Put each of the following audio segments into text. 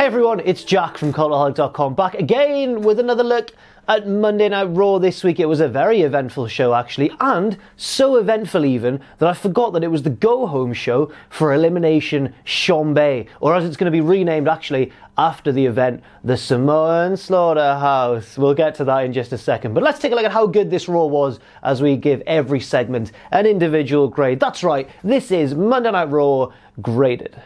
everyone, it's Jack from Cultaholic.com, back again with another look at Monday Night Raw this week. It was a very eventful show actually, and so eventful even that I forgot that it was the go-home show for Elimination Chamber, or as it's going to be renamed actually after the event, the Samoan Slaughterhouse. We'll get to that in just a second, but let's take a look at how good this Raw was as we give every segment an individual grade. That's right, this is Monday Night Raw Graded.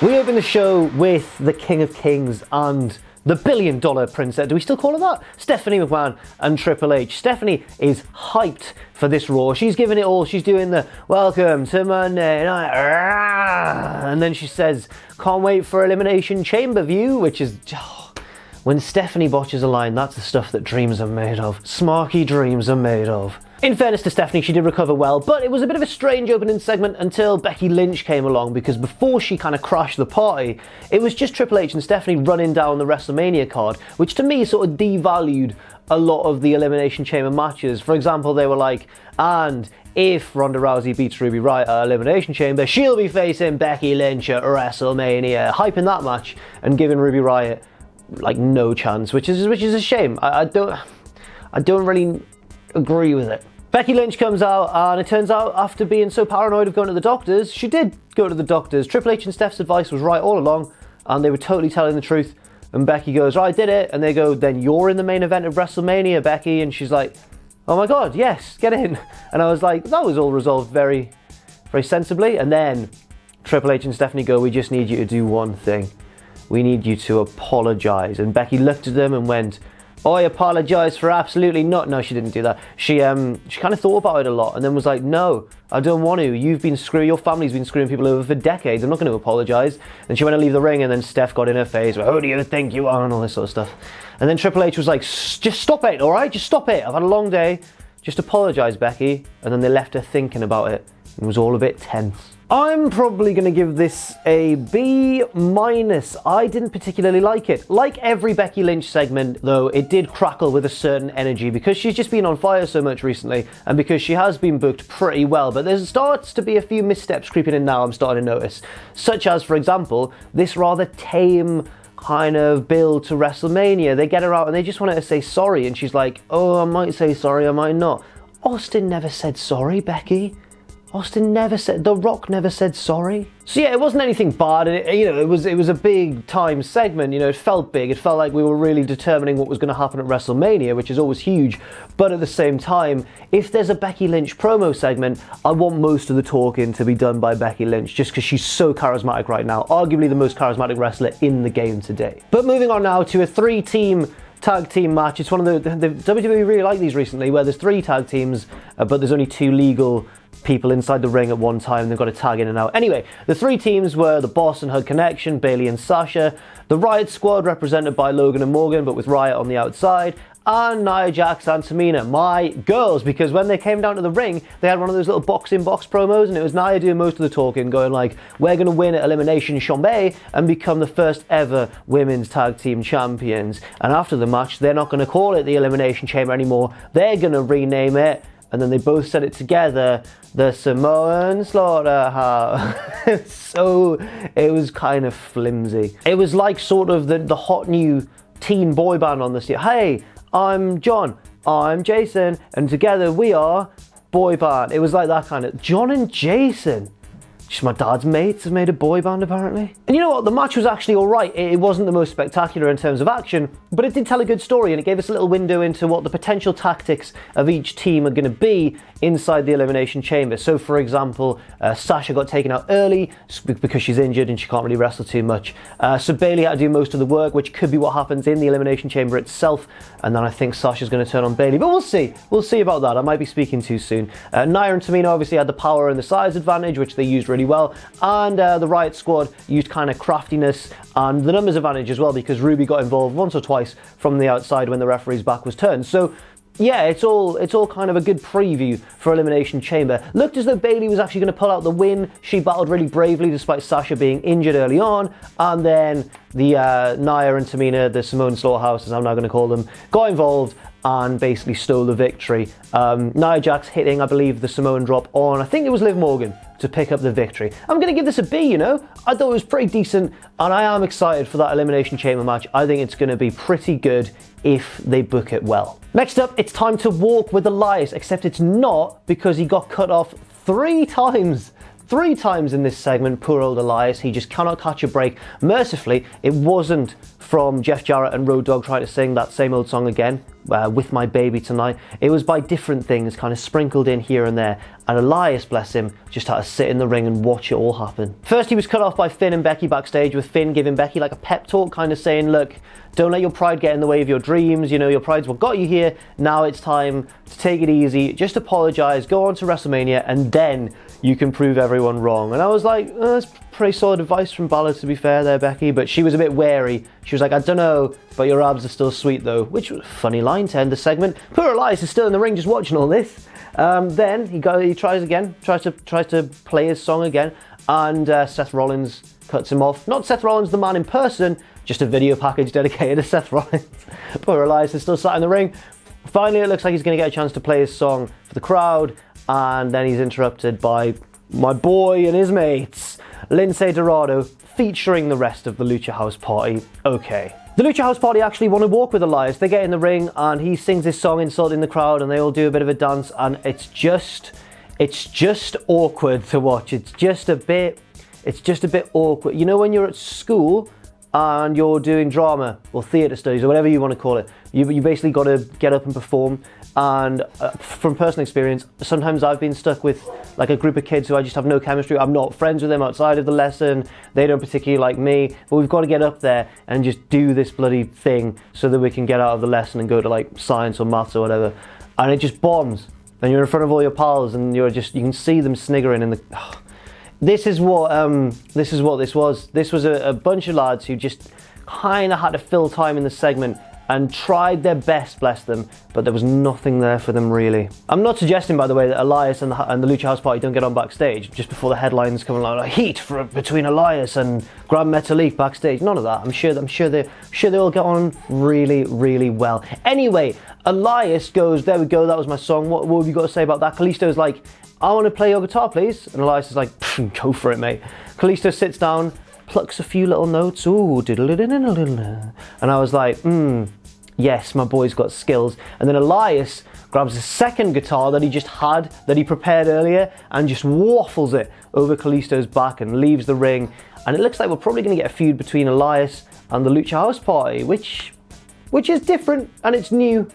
We open the show with the King of Kings and the billion-dollar princess. Do we still call her that? Stephanie McMahon and Triple H. Stephanie is hyped for this Raw. She's giving it all. She's doing the welcome to Monday Night. And then she says, can't wait for Elimination Chamber view, which is... when Stephanie botches a line, that's the stuff that dreams are made of. Smarky dreams are made of. In fairness to Stephanie, she did recover well, but it was a bit of a strange opening segment until Becky Lynch came along, because before she kind of crashed the party, it was just Triple H and Stephanie running down the WrestleMania card, which to me sort of devalued a lot of the Elimination Chamber matches. For example, they were like, and if Ronda Rousey beats Ruby Riott at Elimination Chamber, she'll be facing Becky Lynch at WrestleMania, hyping that match and giving Ruby Riott like no chance, which is a shame. I don't really agree with it. Becky Lynch comes out, and it turns out after being so paranoid of going to the doctors, she did go to the doctors. Triple H and Steph's advice was right all along, and they were totally telling the truth. And Becky goes, right, I did it. And they go, then you're in the main event of WrestleMania, Becky. And she's like, oh my God, yes, get in. And I was like, that was all resolved very, very sensibly. And then Triple H and Stephanie go, we just need you to do one thing. We need you to apologize. And Becky looked at them and went, oh, I apologise for absolutely not. No, she didn't do that. She kind of thought about it a lot and then was like, no, I don't want to. You've been screwing, your family's been screwing people over for decades. I'm not going to apologise. And she went to leave the ring, and then Steph got in her face, well, who do you think you are, and all this sort of stuff. And then Triple H was like, just stop it, all right? Just stop it. I've had a long day. Just apologise, Becky. And then they left her thinking about it. It was all a bit tense. I'm probably going to give this a B-. I didn't particularly like it. Like every Becky Lynch segment, though, it did crackle with a certain energy because she's just been on fire so much recently and because she has been booked pretty well. But there starts to be a few missteps creeping in now, I'm starting to notice. Such as, for example, this rather tame kind of build to WrestleMania. They get her out and they just want her to say sorry, and she's like, oh, I might say sorry, I might not. Austin never said sorry, Becky. Austin never said, The Rock never said sorry. So yeah, it wasn't anything bad. It was a big time segment. It felt big. It felt like we were really determining what was going to happen at WrestleMania, which is always huge. But at the same time, if there's a Becky Lynch promo segment, I want most of the talking to be done by Becky Lynch, just because she's so charismatic right now. Arguably the most charismatic wrestler in the game today. But moving on now to a three-team tag team match. It's one of the WWE really like these recently, where there's 3 tag teams, but there's only 2 legal people inside the ring at one time. They've got to tag in and out. Anyway, the 3 teams were the Boss and Hug Connection, Bayley and Sasha, the Riott Squad represented by Logan and Morgan, but with Riott on the outside, and Nia Jax and Tamina, my girls, because when they came down to the ring, they had one of those little box-in-box promos, and it was Nia doing most of the talking, going like, we're going to win at Elimination Chamber and become the first ever women's tag team champions. And after the match, they're not going to call it the Elimination Chamber anymore. They're going to rename it, and then they both said it together, the Samoan Slaughterhouse. So it was kind of flimsy. It was like sort of the hot new teen boy band on the stage. Hey, I'm John, I'm Jason, and together we are boy band. It was like that kind of, John and Jason. Just my dad's mates have made a boy band apparently. And you know what, the match was actually alright. It wasn't the most spectacular in terms of action, but it did tell a good story, and it gave us a little window into what the potential tactics of each team are going to be inside the Elimination Chamber. So for example, Sasha got taken out early because she's injured and she can't really wrestle too much. So Bayley had to do most of the work, which could be what happens in the Elimination Chamber itself. And then I think Sasha's going to turn on Bayley, but we'll see. We'll see about that. I might be speaking too soon. Nia and Tamina obviously had the power and the size advantage, which they used really well. And the Riott Squad used kind of craftiness and the numbers advantage as well, because Ruby got involved once or twice from the outside when the referee's back was turned. So yeah, it's all kind of a good preview for Elimination Chamber. Looked as though Bayley was actually going to pull out the win. She battled really bravely despite Sasha being injured early on, and then the Nia and Tamina, the Samoan Slaughterhouse, as I'm now going to call them, got involved and basically stole the victory. Nia Jax hitting, I believe, the Samoan drop on, I think it was Liv Morgan, to pick up the victory. I'm going to give this a B, you know. I thought it was pretty decent, and I am excited for that Elimination Chamber match. I think it's going to be pretty good if they book it well. Next up, it's time to walk with Elias, except it's not, because he got cut off 3 times. 3 times in this segment, poor old Elias. He just cannot catch a break. Mercifully, it wasn't from Jeff Jarrett and Road Dogg trying to sing that same old song again, With My Baby Tonight. It was by different things kind of sprinkled in here and there, and Elias, bless him, just had to sit in the ring and watch it all happen. First, he was cut off by Finn and Becky backstage, with Finn giving Becky like a pep talk, kind of saying, look, don't let your pride get in the way of your dreams, you know, your pride's what got you here, now it's time to take it easy, just apologise, go on to WrestleMania, and then you can prove everyone wrong. And I was like, that's pretty solid advice from Bálor, to be fair there, Becky, but she was a bit wary. She was like, I don't know, but your abs are still sweet though, which was a funny line to end the segment. Poor Elias is still in the ring just watching all this. Then he tries again, tries to play his song again, and Seth Rollins cuts him off. Not Seth Rollins, the man in person, just a video package dedicated to Seth Rollins. Poor Elias is still sat in the ring. Finally, it looks like he's going to get a chance to play his song for the crowd, and then he's interrupted by my boy and his mates, Lince Dorado, featuring the rest of the Lucha House Party. Okay. The Lucha House Party actually want to walk with Elias. They get in the ring and he sings his song insulting the crowd, and they all do a bit of a dance, and it's just awkward to watch. It's just a bit awkward. You know when you're at school and you're doing drama or theatre studies or whatever you want to call it, you basically got to get up and perform. And from personal experience, sometimes I've been stuck with like a group of kids who I just have no chemistry. I'm not friends with them outside of the lesson. They don't particularly like me, but we've got to get up there and just do this bloody thing so that we can get out of the lesson and go to like science or maths or whatever. And it just bombs. And you're in front of all your pals and you can see them sniggering in the... This is what this was. This was a bunch of lads who just kind of had to fill time in the segment and tried their best, bless them, but there was nothing there for them really. I'm not suggesting, by the way, that Elias and the Lucha House Party don't get on backstage just before the headlines come along, like heat between Elias and Grand Metalik backstage. None of that. I'm sure they all get on really, really well. Anyway, Elias goes, there we go, that was my song. What have you got to say about that? Kalisto's like, I want to play your guitar, please. And Elias is like, go for it, mate. Kalisto sits down, plucks a few little notes. Ooh, and I was like, yes, my boy's got skills. And then Elias grabs a second guitar that he just had, that he prepared earlier, and just waffles it over Kalisto's back and leaves the ring. And it looks like we're probably going to get a feud between Elias and the Lucha House Party, which is different and it's new,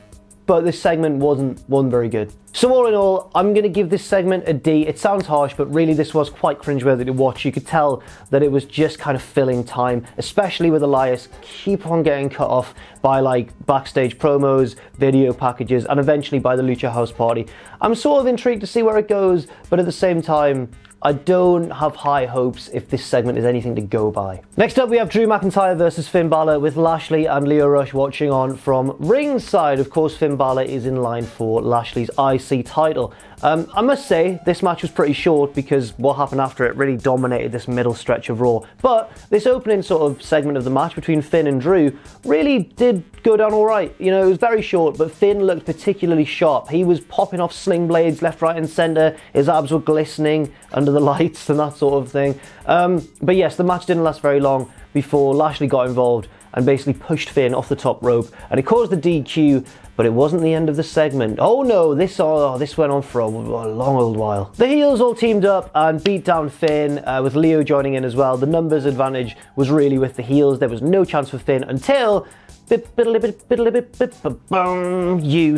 but this segment wasn't very good. So all in all, I'm going to give this segment a D. It sounds harsh, but really this was quite cringeworthy to watch. You could tell that it was just kind of filling time, especially with Elias keep on getting cut off by like backstage promos, video packages, and eventually by the Lucha House Party. I'm sort of intrigued to see where it goes, but at the same time, I don't have high hopes if this segment is anything to go by. Next up, we have Drew McIntyre versus Finn Bálor, with Lashley and Lio Rush watching on from ringside. Of course, Finn Bálor is in line for Lashley's IC title. I must say, this match was pretty short because what happened after it really dominated this middle stretch of Raw. But this opening sort of segment of the match between Finn and Drew really did go down all right. You know, it was very short, but Finn looked particularly sharp. He was popping off sling blades left, right, and centre. His abs were glistening under the lights and that sort of thing. But yes, the match didn't last very long before Lashley got involved and basically pushed Finn off the top rope, and it caused the DQ, but it wasn't the end of the segment. Oh no, this went on for a long old while. The heels all teamed up and beat down Finn, with Lio joining in as well. The numbers advantage was really with the heels. There was no chance for Finn until... You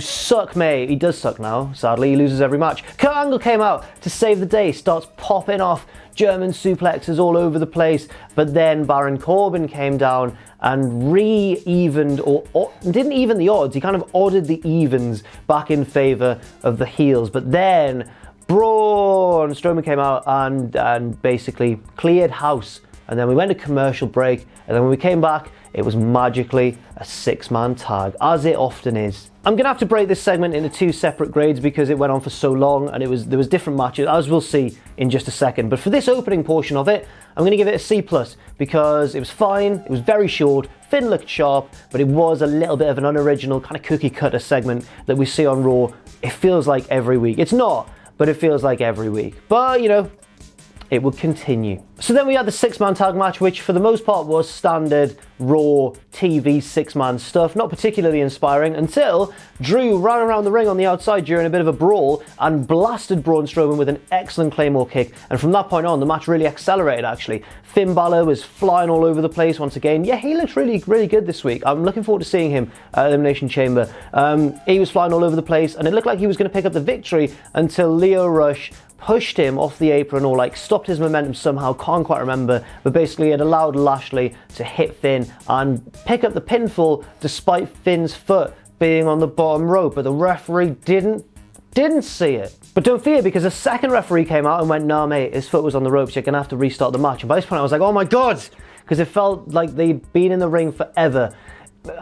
suck, mate. He does suck now, sadly. He loses every match. Kurt Angle came out to save the day, starts popping off German suplexes all over the place, but then Baron Corbin came down and re-evened, or didn't even the odds, he kind of ordered the evens back in favour of the heels. But then Braun Strowman came out and basically cleared house and then we went to commercial break, and then when we came back, it was magically a 6-man tag, as it often is. I'm going to have to break this segment into 2 separate grades because it went on for so long and there was different matches, as we'll see in just a second. But for this opening portion of it, I'm going to give it a C+, because it was fine, it was very short, Finn looked sharp, but it was a little bit of an unoriginal, kind of cookie cutter segment that we see on Raw. It feels like every week. It's not, but it feels like every week. But, you know, it would continue. So then we had the 6-man tag match, which for the most part was standard Raw TV 6-man stuff, not particularly inspiring, until Drew ran around the ring on the outside during a bit of a brawl and blasted Braun Strowman with an excellent Claymore kick, and from that point on the match really accelerated actually. Finn Bálor was flying all over the place once again. Yeah, he looks really good this week. I'm looking forward to seeing him at Elimination Chamber. He was flying all over the place and it looked like he was going to pick up the victory until Lio Rush pushed him off the apron, or like stopped his momentum somehow, can't quite remember, but basically it allowed Lashley to hit Finn and pick up the pinfall despite Finn's foot being on the bottom rope, but the referee didn't see it. But don't fear, because a second referee came out and went, nah mate, his foot was on the ropes, you're gonna have to restart the match. And by this point I was like, oh my god, because it felt like they'd been in the ring forever.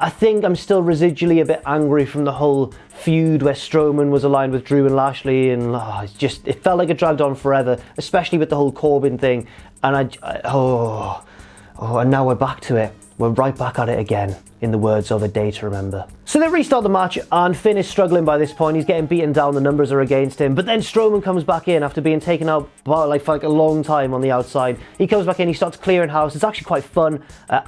I think I'm still residually a bit angry from the whole feud where Strowman was aligned with Drew and Lashley, and it felt like it dragged on forever, especially with the whole Corbin thing. And and now we're back to it. We're right back at it again, in the words of A Day to Remember. So they restart the match, and Finn is struggling by this point. He's getting beaten down, the numbers are against him. But then Strowman comes back in after being taken out for like a long time on the outside. He comes back in, he starts clearing house. It's actually quite fun.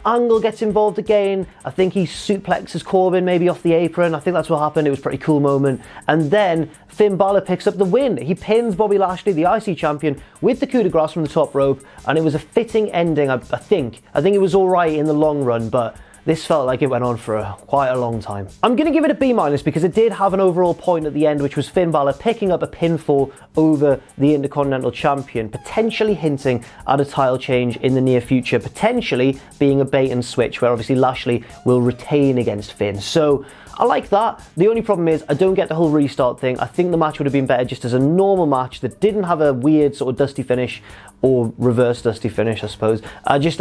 Angle gets involved again. I think he suplexes Corbin maybe off the apron. I think that's what happened. It was a pretty cool moment. And then Finn Bálor picks up the win. He pins Bobby Lashley, the IC champion, with the coup de grace from the top rope. And it was a fitting ending, I think. I think it was all right in the long run, but this felt like it went on for quite a long time. I'm going to give it a B- because it did have an overall point at the end, which was Finn Bálor picking up a pinfall over the Intercontinental Champion, potentially hinting at a title change in the near future, potentially being a bait and switch, where obviously Lashley will retain against Finn. So I like that. The only problem is I don't get the whole restart thing. I think the match would have been better just as a normal match that didn't have a weird sort of dusty finish, or reverse dusty finish, I suppose. I just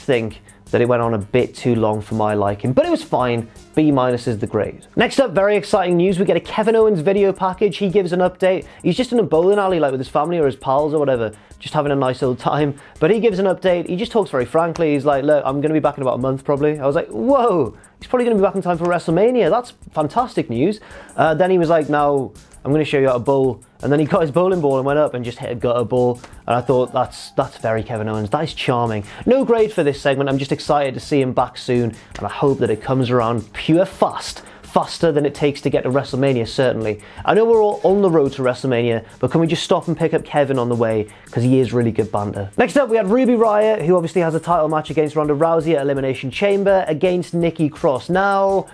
think that it went on a bit too long for my liking, but it was fine. B- is the grade. Next up, very exciting news. We get a Kevin Owens video package. He gives an update. He's just in a bowling alley, like with his family or his pals or whatever, just having a nice old time. But he gives an update. He just talks very frankly. He's like, look, I'm going to be back in about a month probably. I was like, whoa, he's probably going to be back in time for WrestleMania. That's fantastic news. Then he was like, now I'm going to show you how to bowl. And then he got his bowling ball and went up and just hit a gutter ball. And I thought, that's very Kevin Owens. That is charming. No grade for this segment. I'm just excited to see him back soon. And I hope that it comes around pure fast. Faster than it takes to get to WrestleMania, certainly. I know we're all on the road to WrestleMania, but can we just stop and pick up Kevin on the way? Because he is really good banter. Next up, we had Ruby Riott, who obviously has a title match against Ronda Rousey at Elimination Chamber against Nikki Cross. Now,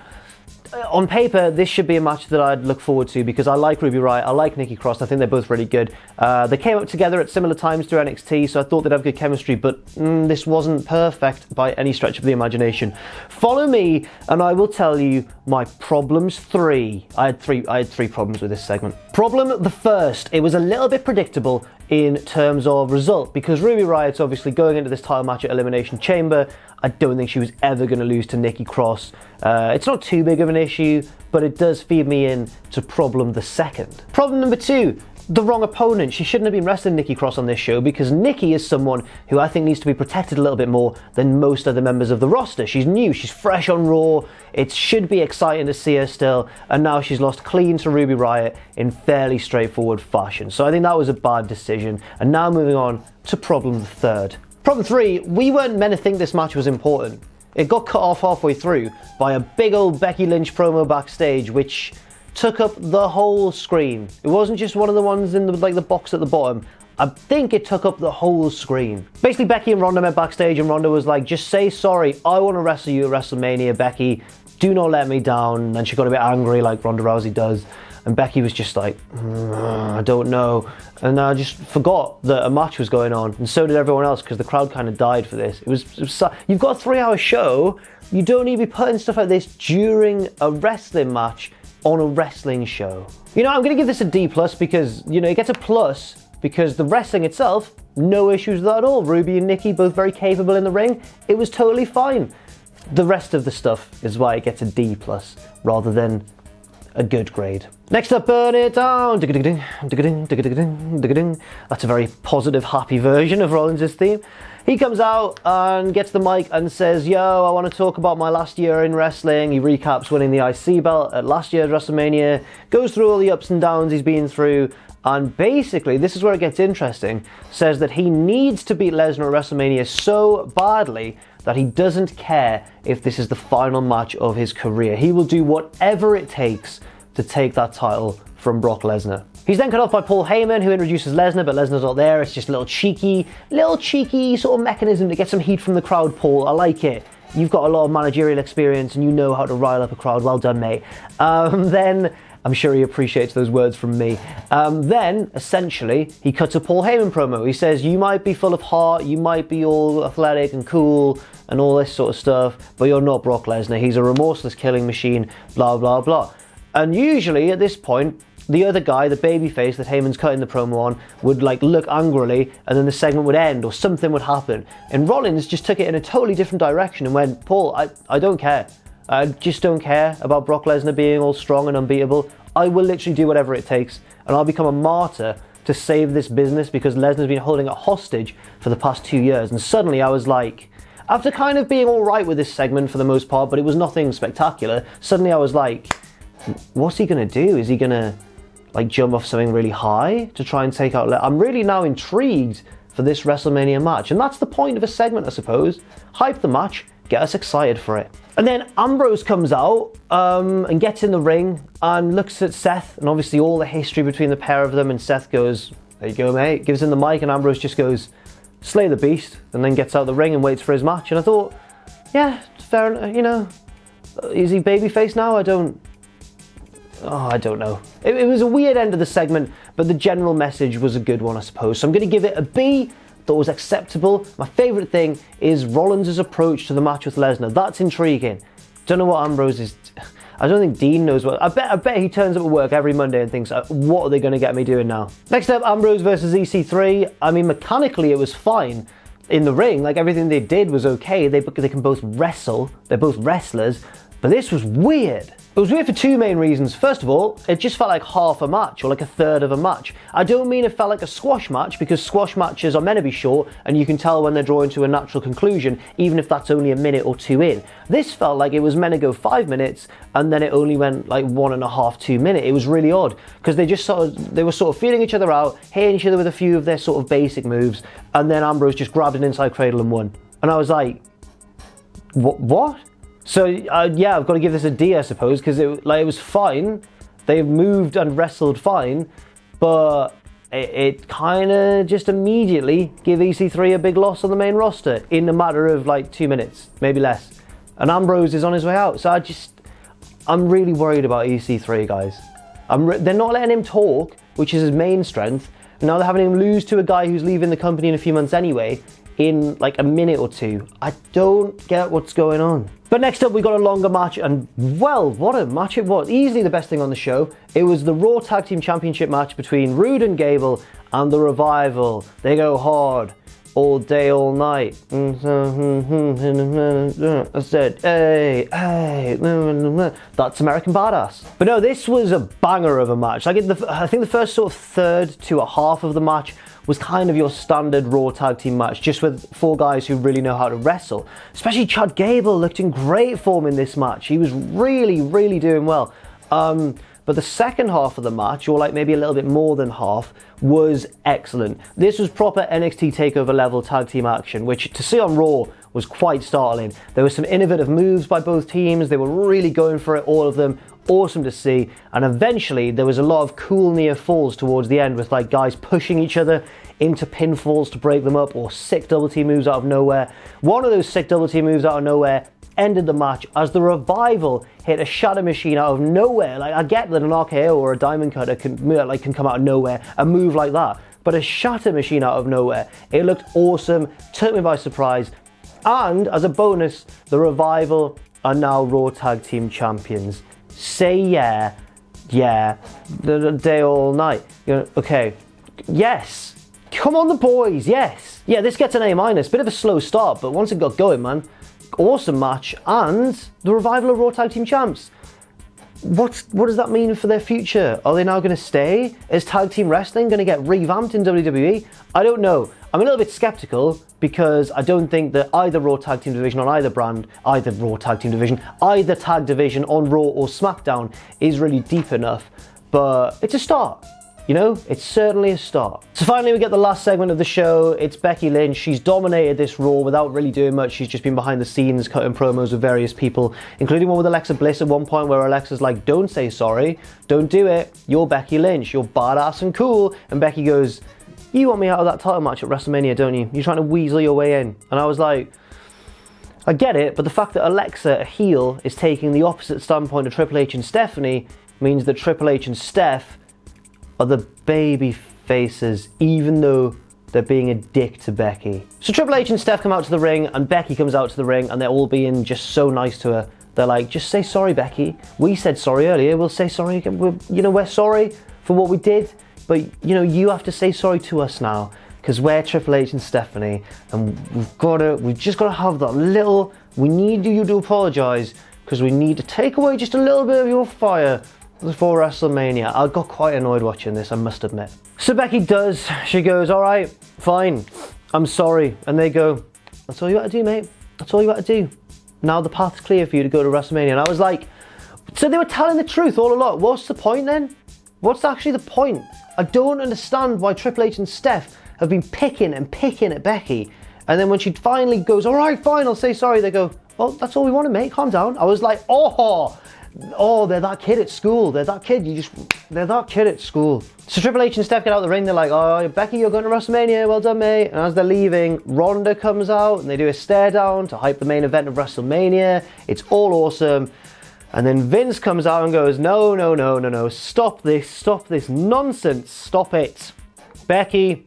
on paper, this should be a match that I'd look forward to because I like Ruby Riott, I like Nikki Cross, I think they're both really good. They came up together at similar times through NXT, so I thought they'd have good chemistry, but this wasn't perfect by any stretch of the imagination. Follow me and I will tell you my problems. I had three problems with this segment. Problem the first, it was a little bit predictable in terms of result, because Ruby Riott's obviously going into this title match at Elimination Chamber. I don't think she was ever going to lose to Nikki Cross. It's not too big of an issue, but it does feed me in to problem the second. Problem number two, the wrong opponent. She shouldn't have been wrestling Nikki Cross on this show, because Nikki is someone who I think needs to be protected a little bit more than most other members of the roster. She's new, she's fresh on Raw, it should be exciting to see her still, and now she's lost clean to Ruby Riott in fairly straightforward fashion. So I think that was a bad decision. And now moving on to problem the third. Problem three, we weren't meant to think this match was important. It got cut off halfway through by a big old Becky Lynch promo backstage, which took up the whole screen. It wasn't just one of the ones in the box at the bottom. I think it took up the whole screen. Basically, Becky and Ronda met backstage, and Ronda was like, just say sorry, I want to wrestle you at WrestleMania, Becky. Do not let me down. And she got a bit angry like Ronda Rousey does. And Becky was just like, I don't know. And I just forgot that a match was going on. And so did everyone else, because the crowd kind of died for this. It was you've got a 3-hour show. You don't need to be putting stuff like this during a wrestling match on a wrestling show. You know, I'm going to give this a D+, because, you know, it gets a plus because the wrestling itself no issues with that at all. Ruby and Nikki, both very capable in the ring. It was totally fine. The rest of the stuff is why it gets a D+ rather than a good grade. Next up, Burn It Down. That's a very positive, happy version of Rollins' theme. He comes out and gets the mic and says, yo, I want to talk about my last year in wrestling. He recaps winning the IC belt at last year's WrestleMania, goes through all the ups and downs he's been through, and basically, this is where it gets interesting, says that he needs to beat Lesnar at WrestleMania so badly that he doesn't care if this is the final match of his career. He will do whatever it takes to take that title from Brock Lesnar. He's then cut off by Paul Heyman, who introduces Lesnar, but Lesnar's not there. It's just a little cheeky sort of mechanism to get some heat from the crowd, Paul. I like it. You've got a lot of managerial experience and you know how to rile up a crowd. Well done, mate. Then, I'm sure he appreciates those words from me. Then, essentially, he cuts a Paul Heyman promo. He says, you might be full of heart, you might be all athletic and cool and all this sort of stuff, but you're not Brock Lesnar. He's a remorseless killing machine, blah, blah, blah. And usually, at this point, the other guy, the babyface that Heyman's cutting the promo on, would like look angrily and then the segment would end or something would happen. And Rollins just took it in a totally different direction and went, Paul, I don't care. I just don't care about Brock Lesnar being all strong and unbeatable. I will literally do whatever it takes and I'll become a martyr to save this business because Lesnar's been holding it hostage for the past 2 years. And suddenly I was like, after kind of being all right with this segment for the most part, but it was nothing spectacular, suddenly I was like, what's he going to do? Is he going to like jump off something really high to try and take out... I'm really now intrigued for this WrestleMania match. And that's the point of a segment, I suppose. Hype the match, get us excited for it. And then Ambrose comes out and gets in the ring and looks at Seth and obviously all the history between the pair of them, and Seth goes, there you go, mate, gives him the mic, and Ambrose just goes, slay the beast, and then gets out the ring and waits for his match. And I thought, yeah, fair enough, you know, is he babyface now? I don't know. It was a weird end of the segment, but the general message was a good one, I suppose. So I'm going to give it a B. Thought it was acceptable. My favourite thing is Rollins' approach to the match with Lesnar. That's intriguing. Don't know what Ambrose is... I don't think Dean knows what... I bet he turns up at work every Monday and thinks, what are they going to get me doing now? Next up, Ambrose versus EC3. I mean, mechanically it was fine. In the ring, like everything they did was okay. They can both wrestle. They're both wrestlers. But this was weird. It was weird for two main reasons. First of all, it just felt like half a match or like a third of a match. I don't mean it felt like a squash match, because squash matches are meant to be short and you can tell when they're drawing to a natural conclusion, even if that's only a minute or two in. This felt like it was meant to go 5 minutes and then it only went like 1.5, 2 minutes. It was really odd because they were sort of feeling each other out, hitting each other with a few of their sort of basic moves, and then Ambrose just grabbed an inside cradle and won. And I was like, what? So yeah, I've got to give this a D, I suppose, because it was fine. They moved and wrestled fine, but it kind of just immediately gave EC3 a big loss on the main roster in a matter of like 2 minutes, maybe less. And Ambrose is on his way out. So I'm really worried about EC3, guys. They're not letting him talk, which is his main strength. Now they're having him lose to a guy who's leaving the company in a few months anyway, in like a minute or two. I don't get what's going on. But next up, we got a longer match, and well, what a match it was. Easily the best thing on the show. It was the Raw Tag Team Championship match between Roode and Gable and the Revival. They go hard all day, all night. I said, hey, that's American Badass. But no, this was a banger of a match. Like I think the first sort of third to a half of the match was kind of your standard Raw tag team match, just with 4 guys who really know how to wrestle. Especially Chad Gable looked in great form in this match. He was really, really doing well. But the second half of the match, or like maybe a little bit more than half, was excellent. This was proper NXT TakeOver level tag team action, which to see on Raw was quite startling. There were some innovative moves by both teams. They were really going for it, all of them. Awesome to see. And eventually there was a lot of cool near falls towards the end, with like guys pushing each other into pinfalls to break them up, or sick double team moves out of nowhere. One of those sick double team moves out of nowhere ended the match as the Revival hit a shatter machine out of nowhere. Like, I get that an RKO or a diamond cutter can come out of nowhere and move like that, but a shatter machine out of nowhere, it looked awesome, took me by surprise. And as a bonus, the Revival are now Raw Tag Team Champions. Say yeah, the day all night. You know, okay, yes. Come on, the boys, yes. Yeah, this gets an A-. Bit of a slow start, but once it got going, man, awesome match. And the revival of Raw Tag Team Champs. What does that mean for their future? Are they now going to stay? Is tag team wrestling going to get revamped in WWE? I don't know. I'm a little bit skeptical because I don't think that either Raw Tag Team division on either brand, either tag division on Raw or SmackDown is really deep enough. But it's a start. You know, it's certainly a start. So finally we get the last segment of the show. It's Becky Lynch. She's dominated this Raw without really doing much. She's just been behind the scenes cutting promos with various people, including one with Alexa Bliss at one point where Alexa's like, don't say sorry, don't do it, you're Becky Lynch, you're badass and cool. And Becky goes, you want me out of that title match at WrestleMania, don't you? You're trying to weasel your way in. And I was like, I get it, but the fact that Alexa, a heel, is taking the opposite standpoint of Triple H and Stephanie means that Triple H and Steph are the baby faces, even though they're being a dick to Becky. So Triple H and Steph come out to the ring, and Becky comes out to the ring, and they're all being just so nice to her. They're like, just say sorry, Becky. We said sorry earlier, we'll say sorry again. We're sorry for what we did, but you have to say sorry to us now, because we're Triple H and Stephanie, and we've just got to have that little, we need you to apologise, because we need to take away just a little bit of your fire before WrestleMania. I got quite annoyed watching this, I must admit. So Becky does. She goes, all right, fine, I'm sorry. And they go, that's all you got to do, mate. That's all you got to do. Now the path's clear for you to go to WrestleMania. And I was like, so they were telling the truth all along. What's the point then? What's actually the point? I don't understand why Triple H and Steph have been picking at Becky. And then when she finally goes, all right, fine, I'll say sorry, they go, well, that's all we wanted, mate, calm down. I was like, oh, they're that kid at school. They're that kid at school. So Triple H and Steph get out the ring. They're like, oh, Becky, you're going to WrestleMania. Well done, mate. And as they're leaving, Ronda comes out and they do a stare down to hype the main event of WrestleMania. It's all awesome. And then Vince comes out and goes, no. Stop this nonsense. Stop it. Becky,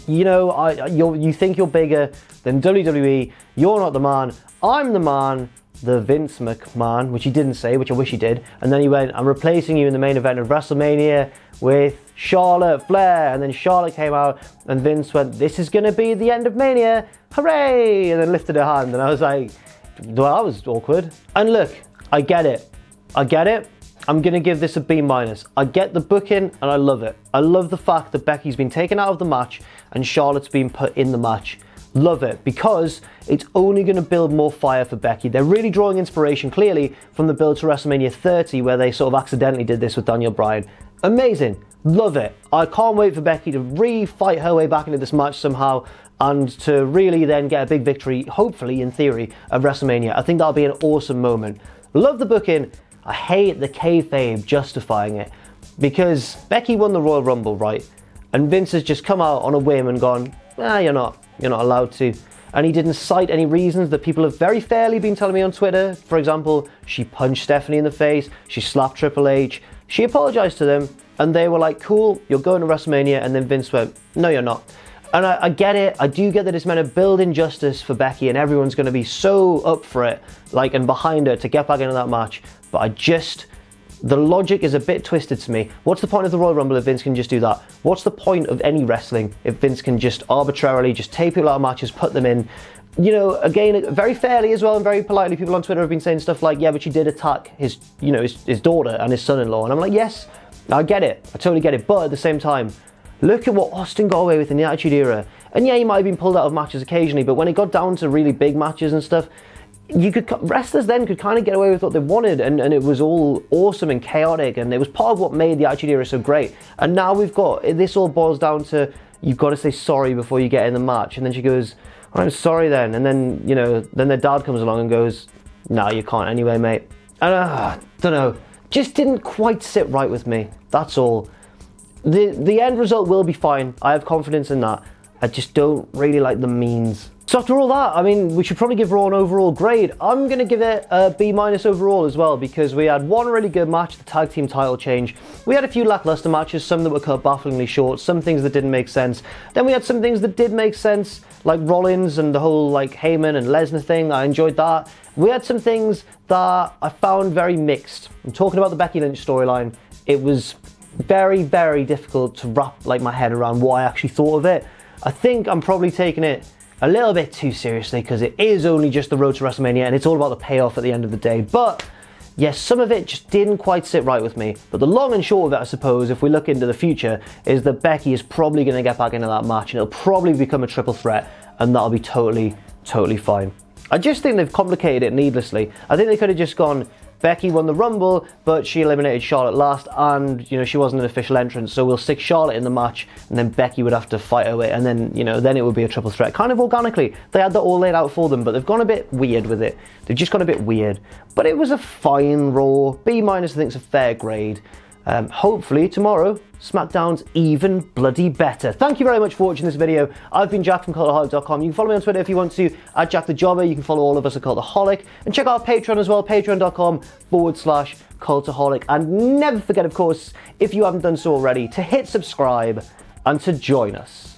you think you're bigger than WWE. You're not the man. I'm the man. The Vince McMahon, which he didn't say, which I wish he did. And then he went, I'm replacing you in the main event of WrestleMania with Charlotte Flair. And then Charlotte came out and Vince went, this is going to be the end of Mania. Hooray! And then lifted her hand. And I was like, well, that was awkward. And look, I get it. I'm going to give this a B-. I get the booking and I love it. I love the fact that Becky's been taken out of the match and Charlotte's been put in the match. Love it, because it's only going to build more fire for Becky. They're really drawing inspiration, clearly, from the build to WrestleMania 30, where they sort of accidentally did this with Daniel Bryan. Amazing. Love it. I can't wait for Becky to re-fight her way back into this match somehow, and to really then get a big victory, hopefully, in theory, at WrestleMania. I think that'll be an awesome moment. Love the booking. I hate the kayfabe justifying it, because Becky won the Royal Rumble, right? And Vince has just come out on a whim and gone, you're not allowed to. And he didn't cite any reasons that people have very fairly been telling me on Twitter. For example, she punched Stephanie in the face, she slapped Triple H, she apologized to them, and they were like, cool, you're going to WrestleMania. And then Vince went, no, you're not. And I get it. I do get that it's meant to build injustice for Becky and everyone's going to be so up for it, and behind her to get back into that match. But the logic is a bit twisted to me. What's the point of the Royal Rumble if Vince can just do that? What's the point of any wrestling if Vince can just arbitrarily just take people out of matches, put them in? Again, very fairly as well and very politely, people on Twitter have been saying stuff like, yeah, but she did attack his daughter and his son-in-law. And I'm like, yes, I get it. I totally get it. But at the same time, look at what Austin got away with in the Attitude Era. And yeah, he might have been pulled out of matches occasionally, but when it got down to really big matches and stuff, wrestlers then could kind of get away with what they wanted, and it was all awesome and chaotic, and it was part of what made the Attitude Era so great. And now this all boils down to, you've got to say sorry before you get in the match. And then she goes, I'm sorry then. And then, then their dad comes along and goes, no, you can't anyway, mate. And I don't know, just didn't quite sit right with me. That's all. The end result will be fine. I have confidence in that. I just don't really like the means. So after all that, I mean, we should probably give Raw an overall grade. I'm going to give it a B- overall as well, because we had one really good match, the tag team title change. We had a few lackluster matches, some that were cut bafflingly short, some things that didn't make sense. Then we had some things that did make sense, like Rollins and the whole Heyman and Lesnar thing. I enjoyed that. We had some things that I found very mixed. I'm talking about the Becky Lynch storyline. It was very, very difficult to wrap like my head around what I actually thought of it. I think I'm probably taking it a little bit too seriously because it is only just the road to WrestleMania and it's all about the payoff at the end of the day. But yes, some of it just didn't quite sit right with me. But the long and short of it, I suppose, if we look into the future, is that Becky is probably going to get back into that match and it'll probably become a triple threat, and that'll be totally, totally fine. I just think they've complicated it needlessly. I think they could have just gone, Becky won the Rumble, but she eliminated Charlotte last, and she wasn't an official entrant, so we'll stick Charlotte in the match, and then Becky would have to fight her way, and then then it would be a triple threat, kind of organically. They had that all laid out for them, but they've gone a bit weird with it. They've just gone a bit weird, but it was a fine Raw. B- I think it's a fair grade. Hopefully tomorrow, SmackDown's even bloody better. Thank you very much for watching this video. I've been Jack from Cultaholic.com. You can follow me on Twitter if you want to, at Jack the Jobber. You can follow all of us at Cultaholic. And check out Patreon as well, patreon.com/Cultaholic. And never forget, of course, if you haven't done so already, to hit subscribe and to join us.